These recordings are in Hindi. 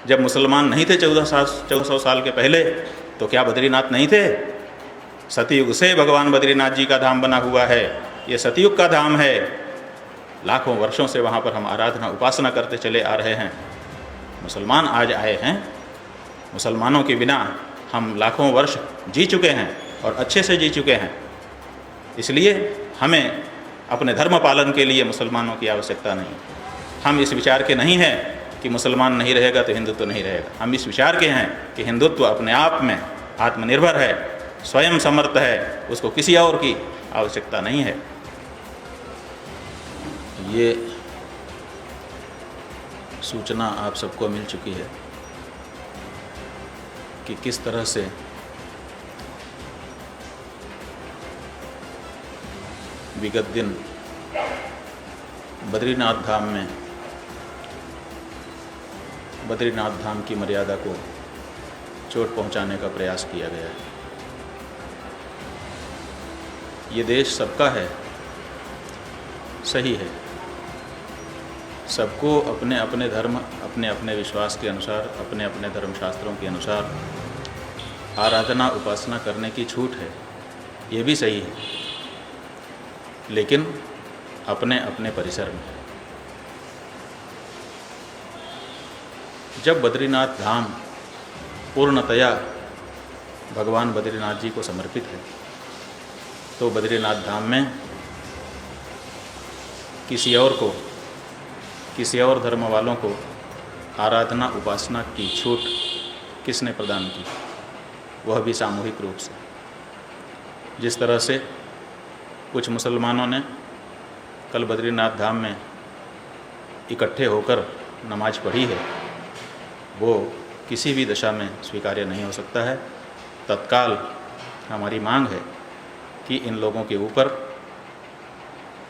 जब मुसलमान नहीं थे 1400 साल के पहले, तो क्या बद्रीनाथ नहीं थे? सतयुग से भगवान बद्रीनाथ जी का धाम बना हुआ है, ये सतयुग का धाम है। लाखों वर्षों से वहाँ पर हम आराधना उपासना करते चले आ रहे हैं। मुसलमान आज आए हैं, मुसलमानों के बिना हम लाखों वर्ष जी चुके हैं और अच्छे से जी चुके हैं। इसलिए हमें अपने धर्म पालन के लिए मुसलमानों की आवश्यकता नहीं। हम इस विचार के नहीं हैं कि मुसलमान नहीं रहेगा तो हिंदुत्व नहीं रहेगा। हम इस विचार के हैं कि हिंदुत्व अपने आप में आत्मनिर्भर है, स्वयं समर्थ है, उसको किसी और की आवश्यकता नहीं है। ये सूचना आप सबको मिल चुकी है कि किस तरह से विगत दिन बद्रीनाथ धाम में बद्रीनाथ धाम की मर्यादा को चोट पहुंचाने का प्रयास किया गया है। ये देश सबका है, सही है। सबको अपने अपने धर्म, अपने अपने विश्वास के अनुसार, अपने अपने धर्मशास्त्रों के अनुसार आराधना उपासना करने की छूट है, ये भी सही है, लेकिन अपने अपने परिसर में। जब बद्रीनाथ धाम पूर्णतया भगवान बद्रीनाथ जी को समर्पित है, तो बद्रीनाथ धाम में किसी और को, किसी और धर्म वालों को आराधना उपासना की छूट किसने प्रदान की? वह भी सामूहिक रूप से। जिस तरह से कुछ मुसलमानों ने कल बद्रीनाथ धाम में इकट्ठे होकर नमाज पढ़ी है, वो किसी भी दशा में स्वीकार्य नहीं हो सकता है। तत्काल हमारी मांग है कि इन लोगों के ऊपर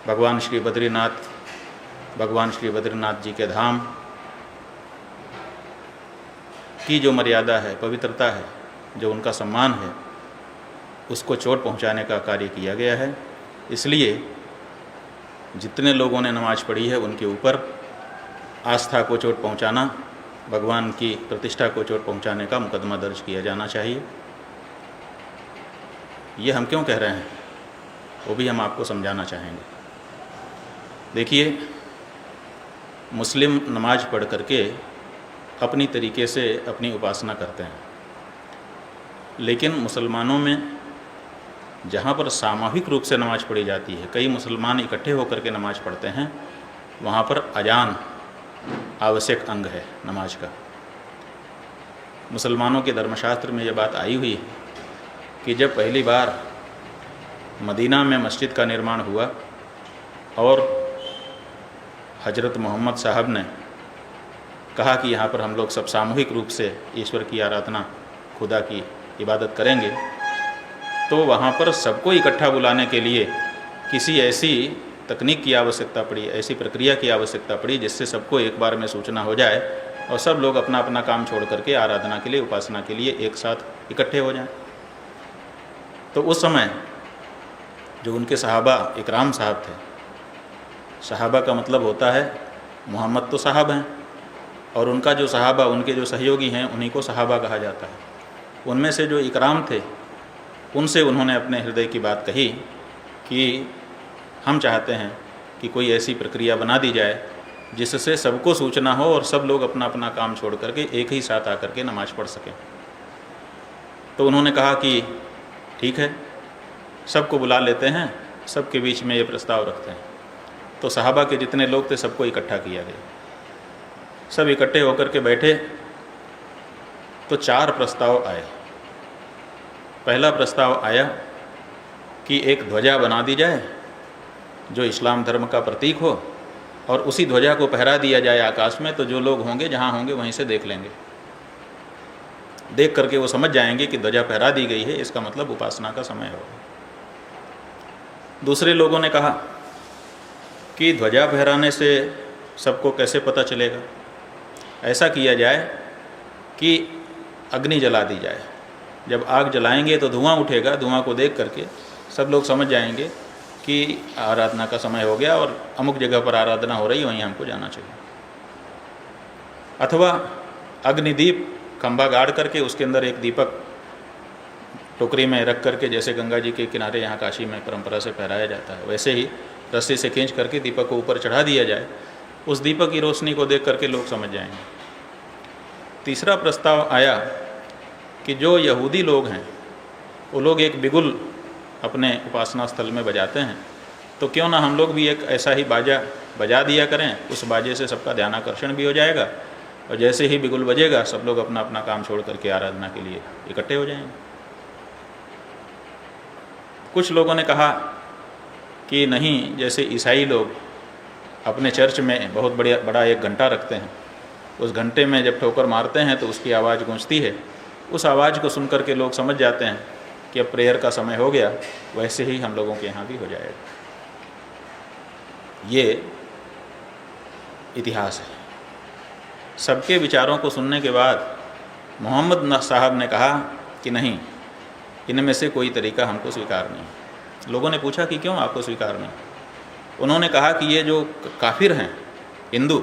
भगवान श्री बद्रीनाथ जी के धाम की जो मर्यादा है, पवित्रता है, जो उनका सम्मान है, उसको चोट पहुंचाने का कार्य किया गया है। इसलिए जितने लोगों ने नमाज पढ़ी है उनके ऊपर आस्था को चोट पहुंचाना, भगवान की प्रतिष्ठा को चोट पहुंचाने का मुकदमा दर्ज किया जाना चाहिए। ये हम क्यों कह रहे हैं वो भी हम आपको समझाना चाहेंगे। देखिए, मुस्लिम नमाज पढ़ करके अपनी तरीके से अपनी उपासना करते हैं, लेकिन मुसलमानों में जहाँ पर सामूहिक रूप से नमाज पढ़ी जाती है, कई मुसलमान इकट्ठे होकर के नमाज पढ़ते हैं, वहाँ पर अजान आवश्यक अंग है नमाज का। मुसलमानों के धर्मशास्त्र में ये बात आई हुई है कि जब पहली बार मदीना में मस्जिद का निर्माण हुआ और हजरत मोहम्मद साहब ने कहा कि यहाँ पर हम लोग सब सामूहिक रूप से ईश्वर की आराधना, खुदा की इबादत करेंगे, तो वहाँ पर सबको इकट्ठा बुलाने के लिए किसी ऐसी तकनीक की आवश्यकता पड़ी, ऐसी प्रक्रिया की आवश्यकता पड़ी जिससे सबको एक बार में सूचना हो जाए और सब लोग अपना अपना काम छोड़ करके आराधना के लिए, उपासना के लिए एक साथ इकट्ठे हो जाएं। तो उस समय जो उनके सहाबा इकराम साहब थे, सहाबा का मतलब होता है, मोहम्मद तो साहब हैं और उनका जो सहाबा, उनके जो सहयोगी हैं, उन्हीं को सहाबा कहा जाता है। उनमें से जो इकराम थे, उनसे उन्होंने अपने हृदय की बात कही कि हम चाहते हैं कि कोई ऐसी प्रक्रिया बना दी जाए जिससे सबको सूचना हो और सब लोग अपना अपना काम छोड़ करके एक ही साथ आकर के नमाज पढ़ सकें। तो उन्होंने कहा कि ठीक है, सबको बुला लेते हैं, सबके बीच में ये प्रस्ताव रखते हैं। तो सहाबा के जितने लोग थे सबको इकट्ठा किया गया। सब इकट्ठे होकर के बैठे तो 4 प्रस्ताव आए। पहला प्रस्ताव आया कि एक ध्वजा बना दी जाए जो इस्लाम धर्म का प्रतीक हो और उसी ध्वजा को फहरा दिया जाए आकाश में, तो जो लोग होंगे जहाँ होंगे वहीं से देख लेंगे। देख करके वो समझ जाएंगे कि ध्वजा फहरा दी गई है, इसका मतलब उपासना का समय हो। दूसरे लोगों ने कहा कि ध्वजा फहराने से सबको कैसे पता चलेगा, ऐसा किया जाए कि अग्नि जला दी जाए। जब आग जलाएंगे तो धुआं उठेगा, धुआं को देख करके सब लोग समझ जाएंगे कि आराधना का समय हो गया और अमुक जगह पर आराधना हो रही है, वहीं हमको जाना चाहिए। अथवा अग्निदीप खंभा गाड़ करके उसके अंदर एक दीपक टोकरी में रख करके, जैसे गंगा जी के किनारे यहाँ काशी में परंपरा से फहराया जाता है, वैसे ही रस्सी से खींच करके दीपक को ऊपर चढ़ा दिया जाए। उस दीपक की रोशनी को देख करके लोग समझ जाएंगे। तीसरा प्रस्ताव आया कि जो यहूदी लोग हैं वो लोग एक बिगुल अपने उपासना स्थल में बजाते हैं, तो क्यों ना हम लोग भी एक ऐसा ही बाजा बजा दिया करें। उस बाजे से सबका ध्यान आकर्षण भी हो जाएगा और जैसे ही बिगुल बजेगा सब लोग अपना अपना काम छोड़ करके आराधना के लिए इकट्ठे हो जाएंगे। कुछ लोगों ने कहा कि नहीं, जैसे ईसाई लोग अपने चर्च में बहुत बड़ा एक घंटा रखते हैं, उस घंटे में जब ठोकर मारते हैं तो उसकी आवाज़ गूंजती है, उस आवाज़ को सुन करके लोग समझ जाते हैं कि अब प्रेयर का समय हो गया, वैसे ही हम लोगों के यहाँ भी हो जाएगा। ये इतिहास है। सबके विचारों को सुनने के बाद मोहम्मद साहब ने कहा कि नहीं, इनमें से कोई तरीका हमको स्वीकार नहीं। लोगों ने पूछा कि क्यों आपको स्वीकार नहीं? उन्होंने कहा कि ये जो काफिर हैं हिंदू,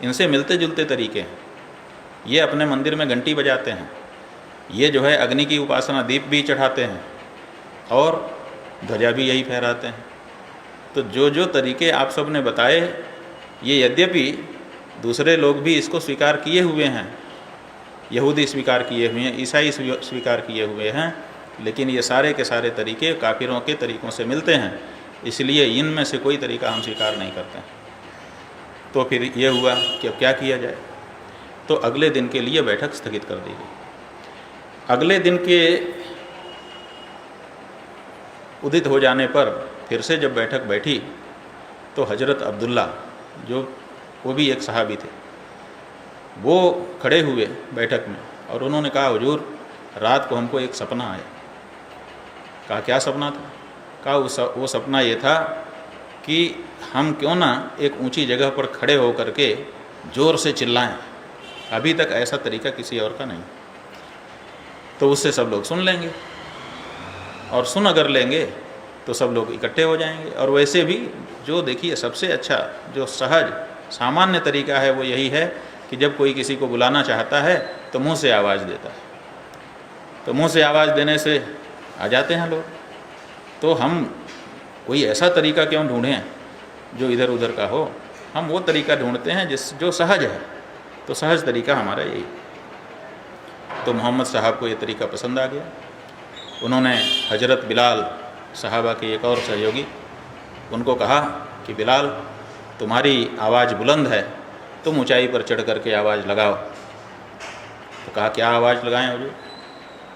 इनसे मिलते जुलते तरीके हैं। ये अपने मंदिर में घंटी बजाते हैं, ये जो है अग्नि की उपासना दीप भी चढ़ाते हैं और ध्वजा भी यही फहराते हैं। तो जो जो तरीके आप सब ने बताए, ये यद्यपि दूसरे लोग भी इसको स्वीकार किए हुए हैं, यहूदी स्वीकार किए हुए हैं, ईसाई स्वीकार किए हुए हैं, लेकिन ये सारे के सारे तरीके काफिरों के तरीक़ों से मिलते हैं, इसलिए इनमें से कोई तरीका हम स्वीकार नहीं करते। तो फिर ये हुआ कि अब क्या किया जाए। तो अगले दिन के लिए बैठक स्थगित कर दी गई। अगले दिन के उदित हो जाने पर फिर से जब बैठक बैठी तो हज़रत अब्दुल्ला, जो वो भी एक सहाबी थे, वो खड़े हुए बैठक में और उन्होंने कहा, हुजूर रात को हमको एक सपना आया। कहा क्या सपना था? कहा वो सपना ये था कि हम क्यों ना एक ऊंची जगह पर खड़े हो करके ज़ोर से चिल्लाएं। अभी तक ऐसा तरीका किसी और का नहीं, तो उससे सब लोग सुन लेंगे और सुन अगर लेंगे तो सब लोग इकट्ठे हो जाएंगे। और वैसे भी जो देखिए सबसे अच्छा जो सहज सामान्य तरीका है वो यही है कि जब कोई किसी को बुलाना चाहता है तो मुंह से आवाज़ देता है, तो मुंह से आवाज़ देने से आ जाते हैं लोग। तो हम कोई ऐसा तरीका क्यों ढूंढें जो इधर उधर का हो, हम वो तरीका ढूंढते हैं जो सहज है। तो सहज तरीका हमारा यही। तो मोहम्मद साहब को ये तरीका पसंद आ गया। उन्होंने हज़रत बिलाल सहाबा के एक और सहयोगी, उनको कहा कि बिलाल तुम्हारी आवाज़ बुलंद है, तुम ऊंचाई पर चढ़ करके आवाज़ लगाओ। तो कहा क्या आवाज़ लगाएं हुजूर?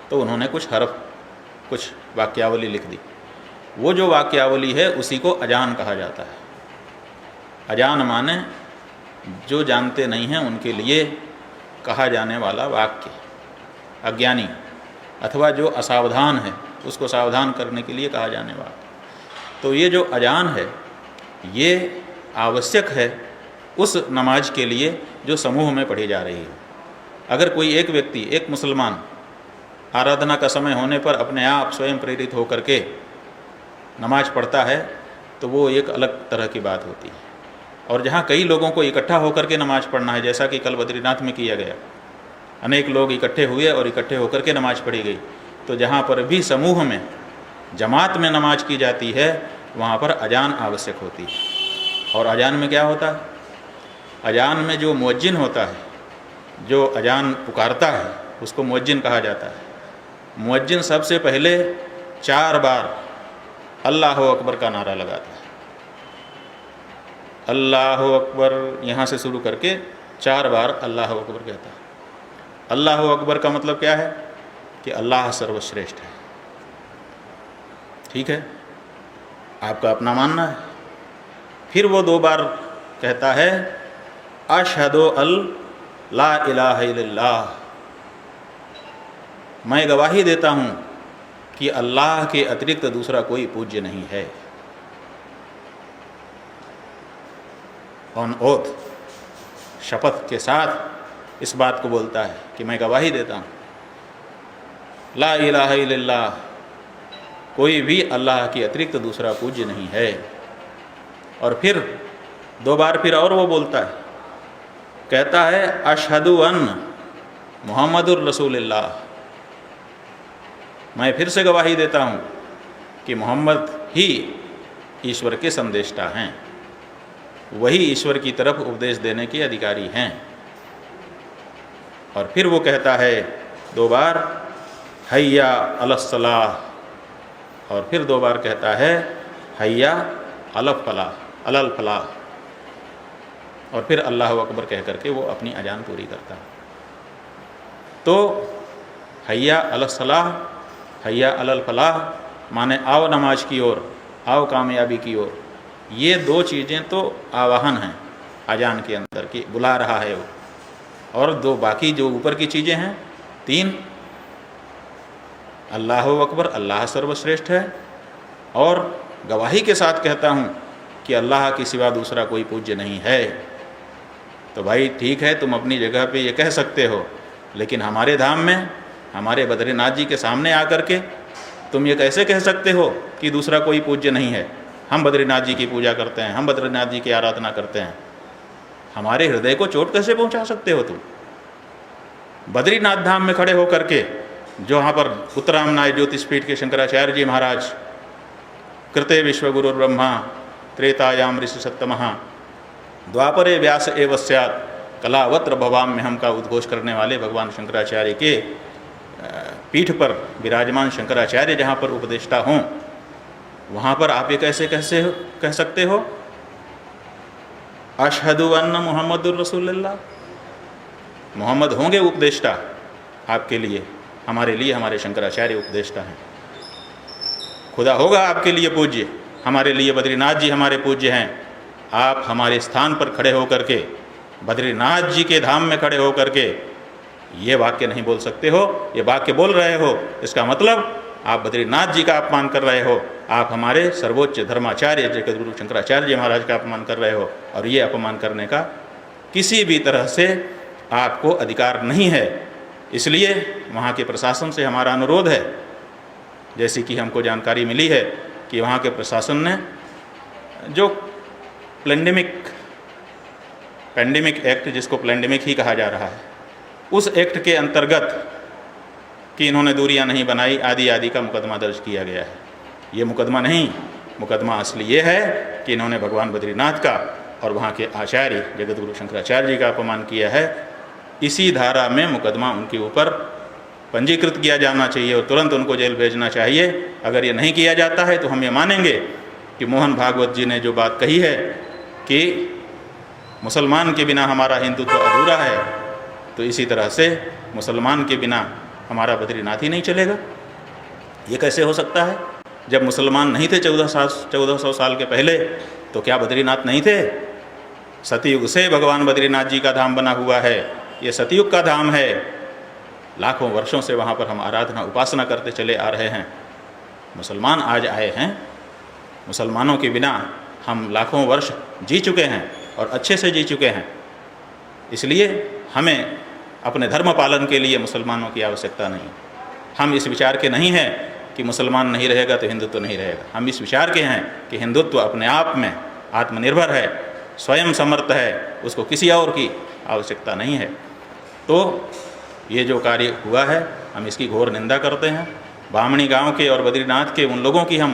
तो उन्होंने कुछ वाक्यावली लिख दी। वो जो वाक्यावली है उसी को अजान कहा जाता है। अजान माने जो जानते नहीं हैं उनके लिए कहा जाने वाला वाक्य, अज्ञानी अथवा जो असावधान है उसको सावधान करने के लिए कहा जाने वाला। तो ये जो अजान है ये आवश्यक है उस नमाज के लिए जो समूह में पढ़ी जा रही है। अगर कोई एक व्यक्ति, एक मुसलमान आराधना का समय होने पर अपने आप स्वयं प्रेरित होकर के नमाज पढ़ता है तो वो एक अलग तरह की बात होती है। और जहाँ कई लोगों को इकट्ठा होकर के नमाज पढ़ना है, जैसा कि कल बद्रीनाथ में किया गया, अनेक लोग इकट्ठे हुए और इकट्ठे होकर के नमाज पढ़ी गई, तो जहाँ पर भी समूह में जमात में नमाज की जाती है वहाँ पर अजान आवश्यक होती है। और अजान में क्या होता है? अजान में जो मुअज्जिन होता है, जो अजान पुकारता है, उसको मुअज्जिन कहा जाता है। मुअज्जिन सबसे पहले 4 बार अल्लाह अकबर का नारा लगाता है। अल्लाह अकबर यहाँ से शुरू करके 4 बार अल्लाह अकबर कहता है। अल्लाह अकबर का मतलब क्या है? कि अल्लाह सर्वश्रेष्ठ है। ठीक है, आपका अपना मानना है। फिर वो 2 बार कहता है अशहदु अल्ला इलाहा इल्लल्लाह, मैं गवाही देता हूँ कि अल्लाह के अतिरिक्त दूसरा कोई पूज्य नहीं है। ऑन ओथ, शपथ के साथ इस बात को बोलता है कि मैं गवाही देता हूँ ला इलाहा इल्लल्लाह, कोई भी अल्लाह के अतिरिक्त दूसरा पूज्य नहीं है। और फिर 2 बार फिर और वो बोलता है, कहता है अशहदु अन मुहम्मदुर रसूलुल्लाह, मैं फिर से गवाही देता हूँ कि मोहम्मद ही ईश्वर के संदेष्टा हैं, वही ईश्वर की तरफ उपदेश देने के अधिकारी हैं। और फिर वो कहता है 2 बार हैया अलस्सलाह, और फिर 2 बार कहता है हैया अलल फलाह, और फिर अल्लाह अकबर कह करके वो अपनी अजान पूरी करता है। तो हैया अलस्सलाह, हैया अलल फलाह माने आओ नमाज की ओर, आओ कामयाबी की ओर। ये 2 चीज़ें तो आवाहन हैं अजान के अंदर की, बुला रहा है वो। और 2 बाकी जो ऊपर की चीज़ें हैं 3, अल्लाह अकबर, अल्लाह सर्वश्रेष्ठ है, और गवाही के साथ कहता हूँ कि अल्लाह के सिवा दूसरा कोई पूज्य नहीं है। तो भाई ठीक है, तुम अपनी जगह पे ये कह सकते हो, लेकिन हमारे धाम में, हमारे बद्रीनाथ जी के सामने आकर के तुम ये कैसे कह सकते हो कि दूसरा कोई पूज्य नहीं है? हम बद्रीनाथ जी की पूजा करते हैं, हम बद्रीनाथ जी की आराधना करते हैं। हमारे हृदय को चोट कैसे पहुंचा सकते हो तुम? बद्रीनाथ धाम में खड़े होकर के, जो वहाँ पर उत्तरामनाय ज्योतिषपीठ के शंकराचार्य जी महाराज, कृते विश्वगुरु ब्रह्मा त्रेतायाम ऋषि सत्तमः द्वापरे व्यास एव स्यात् कलावत्र भवाम में हम का उद्घोष करने वाले भगवान शंकराचार्य के पीठ पर विराजमान शंकराचार्य जहाँ पर उपदेष्टा हों, वहाँ पर आप ये कैसे कह सकते हो अशहदु अन्न मुहम्मदुर रसूलुल्लाह? मोहम्मद होंगे उपदेष्टा आपके लिए, हमारे लिए हमारे शंकराचार्य उपदेष्टा हैं। खुदा होगा आपके लिए पूज्य, हमारे लिए बद्रीनाथ जी हमारे पूज्य हैं। आप हमारे स्थान पर खड़े होकर के, बद्रीनाथ जी के धाम में खड़े होकर के ये वाक्य नहीं बोल सकते हो। ये वाक्य बोल रहे हो, इसका मतलब आप बद्रीनाथ जी का अपमान कर रहे हो, आप हमारे सर्वोच्च धर्माचार्य जगतगुरु शंकराचार्य जी महाराज का अपमान कर रहे हो, और ये अपमान करने का किसी भी तरह से आपको अधिकार नहीं है। इसलिए वहाँ के प्रशासन से हमारा अनुरोध है, जैसी कि हमको जानकारी मिली है कि वहाँ के प्रशासन ने जो पैंडेमिक एक्ट, जिसको पैंडेमिक ही कहा जा रहा है, उस एक्ट के अंतर्गत कि इन्होंने दूरियां नहीं बनाई आदि आदि का मुकदमा दर्ज किया गया है। ये मुकदमा नहीं, मुकदमा असली ये है कि इन्होंने भगवान बद्रीनाथ का और वहाँ के आचार्य जगतगुरु शंकराचार्य जी का अपमान किया है। इसी धारा में मुकदमा उनके ऊपर पंजीकृत किया जाना चाहिए और तुरंत उनको जेल भेजना चाहिए। अगर ये नहीं किया जाता है तो हम ये मानेंगे कि मोहन भागवत जी ने जो बात कही है कि मुसलमान के बिना हमारा हिंदुत्व अधूरा है, तो इसी तरह से मुसलमान के बिना हमारा बद्रीनाथ ही नहीं चलेगा। ये कैसे हो सकता है? जब मुसलमान नहीं थे 1400 साल के पहले, तो क्या बद्रीनाथ नहीं थे? सतयुग से भगवान बद्रीनाथ जी का धाम बना हुआ है, ये सतयुग का धाम है। लाखों वर्षों से वहाँ पर हम आराधना उपासना करते चले आ रहे हैं। मुसलमान आज आए हैं, मुसलमानों के बिना हम लाखों वर्ष जी चुके हैं और अच्छे से जी चुके हैं। इसलिए हमें अपने धर्म पालन के लिए मुसलमानों की आवश्यकता नहीं। हम इस विचार के नहीं हैं कि मुसलमान नहीं रहेगा तो हिंदुत्व नहीं रहेगा। हम इस विचार के हैं कि हिंदुत्व अपने आप में आत्मनिर्भर है, स्वयं समर्थ है, उसको किसी और की आवश्यकता नहीं है। तो ये जो कार्य हुआ है, हम इसकी घोर निंदा करते हैं। बामणी गांव के और बद्रीनाथ के उन लोगों की हम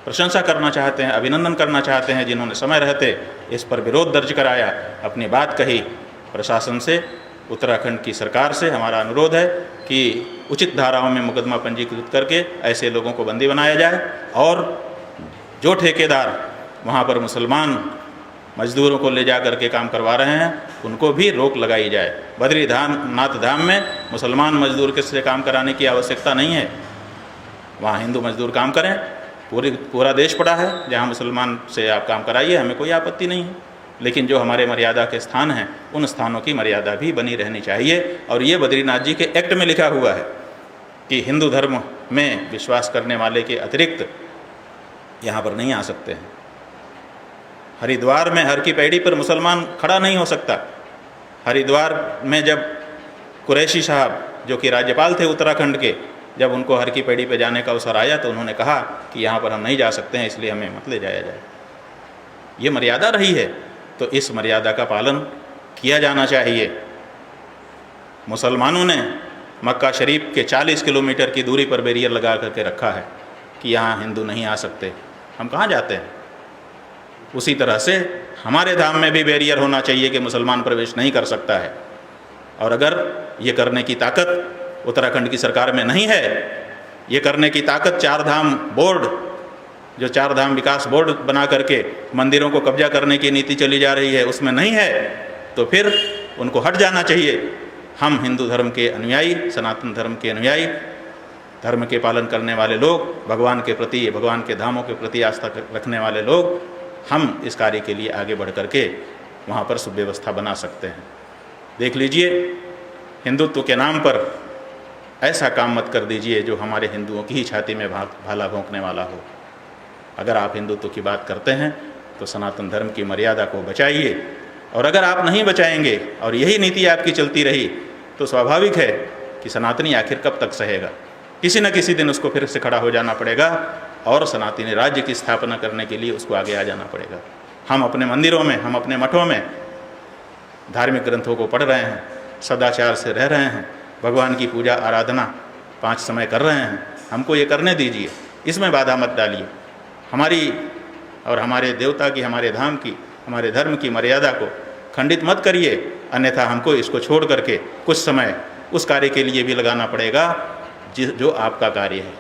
प्रशंसा करना चाहते हैं, अभिनंदन करना चाहते हैं जिन्होंने समय रहते इस पर विरोध दर्ज कराया, अपनी बात कही। प्रशासन से, उत्तराखंड की सरकार से हमारा अनुरोध है कि उचित धाराओं में मुकदमा पंजीकृत करके ऐसे लोगों को बंदी बनाया जाए और जो ठेकेदार वहाँ पर मुसलमान मजदूरों को ले जा कर के काम करवा रहे हैं उनको भी रोक लगाई जाए। बद्रीनाथ धाम में मुसलमान मजदूर किससे काम कराने की आवश्यकता नहीं है, वहाँ हिंदू मजदूर काम करें। पूरा देश पड़ा है जहाँ मुसलमान से आप काम कराइए, हमें कोई आपत्ति नहीं है। लेकिन जो हमारे मर्यादा के स्थान हैं उन स्थानों की मर्यादा भी बनी रहनी चाहिए। और ये बद्रीनाथ जी के एक्ट में लिखा हुआ है कि हिंदू धर्म में विश्वास करने वाले के अतिरिक्त यहाँ पर नहीं आ सकते हैं। हरिद्वार में हर की पैड़ी पर मुसलमान खड़ा नहीं हो सकता। हरिद्वार में जब कुरैशी साहब जो कि राज्यपाल थे उत्तराखंड के, जब उनको हर की पैड़ी पर जाने का अवसर आया तो उन्होंने कहा कि यहाँ पर हम नहीं जा सकते हैं, इसलिए हमें मत ले जाया जाए। ये मर्यादा रही है, तो इस मर्यादा का पालन किया जाना चाहिए। मुसलमानों ने मक्का शरीफ के 40 किलोमीटर की दूरी पर बैरियर लगा करके रखा है कि यहाँ हिंदू नहीं आ सकते, हम कहाँ जाते हैं। उसी तरह से हमारे धाम में भी बैरियर होना चाहिए कि मुसलमान प्रवेश नहीं कर सकता है। और अगर ये करने की ताकत उत्तराखंड की सरकार में नहीं है, ये करने की ताकत चार धाम बोर्ड, जो चार धाम विकास बोर्ड बना करके मंदिरों को कब्जा करने की नीति चली जा रही है, उसमें नहीं है, तो फिर उनको हट जाना चाहिए। हम हिंदू धर्म के अनुयायी, सनातन धर्म के अनुयायी, धर्म के पालन करने वाले लोग, भगवान के प्रति, भगवान के धामों के प्रति आस्था रखने वाले लोग, हम इस कार्य के लिए आगे बढ़ करके वहाँ पर सुव्यवस्था बना सकते हैं। देख लीजिए, हिंदुत्व के नाम पर ऐसा काम मत कर दीजिए जो हमारे हिंदुओं की ही छाती में भाला भोंकने वाला हो। अगर आप हिंदुत्व की बात करते हैं तो सनातन धर्म की मर्यादा को बचाइए, और अगर आप नहीं बचाएंगे और यही नीति आपकी चलती रही तो स्वाभाविक है कि सनातनी आखिर कब तक सहेगा। किसी न किसी दिन उसको फिर से खड़ा हो जाना पड़ेगा और सनातनी राज्य की स्थापना करने के लिए उसको आगे आ जाना पड़ेगा। हम अपने मंदिरों में, हम अपने मठों में धार्मिक ग्रंथों को पढ़ रहे हैं, सदाचार से रह रहे हैं, भगवान की पूजा आराधना 5 समय कर रहे हैं, हमको ये करने दीजिए, इसमें बाधा मत डालिए। हमारी और हमारे देवता की, हमारे धाम की, हमारे धर्म की मर्यादा को खंडित मत करिए, अन्यथा हमको इसको छोड़ करके कुछ समय उस कार्य के लिए भी लगाना पड़ेगा जो आपका कार्य है।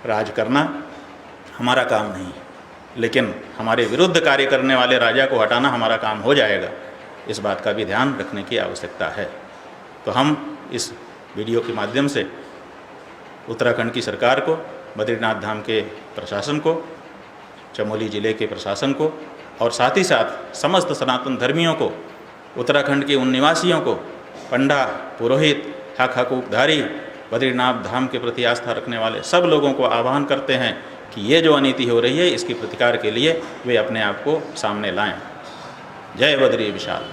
राज करना हमारा काम नहीं, लेकिन हमारे विरुद्ध कार्य करने वाले राजा को हटाना हमारा काम हो जाएगा। इस बात का भी ध्यान रखने की आवश्यकता है। तो हम इस वीडियो के माध्यम से उत्तराखंड की सरकार को, बद्रीनाथ धाम के प्रशासन को, चमोली ज़िले के प्रशासन को और साथ ही साथ समस्त सनातन धर्मियों को, उत्तराखंड के उन निवासियों को, पंडा, पुरोहित, हक हकूकधारी, बद्रीनाथ धाम के प्रति आस्था रखने वाले सब लोगों को आह्वान करते हैं कि ये जो अनीति हो रही है इसकी प्रतिकार के लिए वे अपने आप को सामने लाएं। जय बद्री विशाल।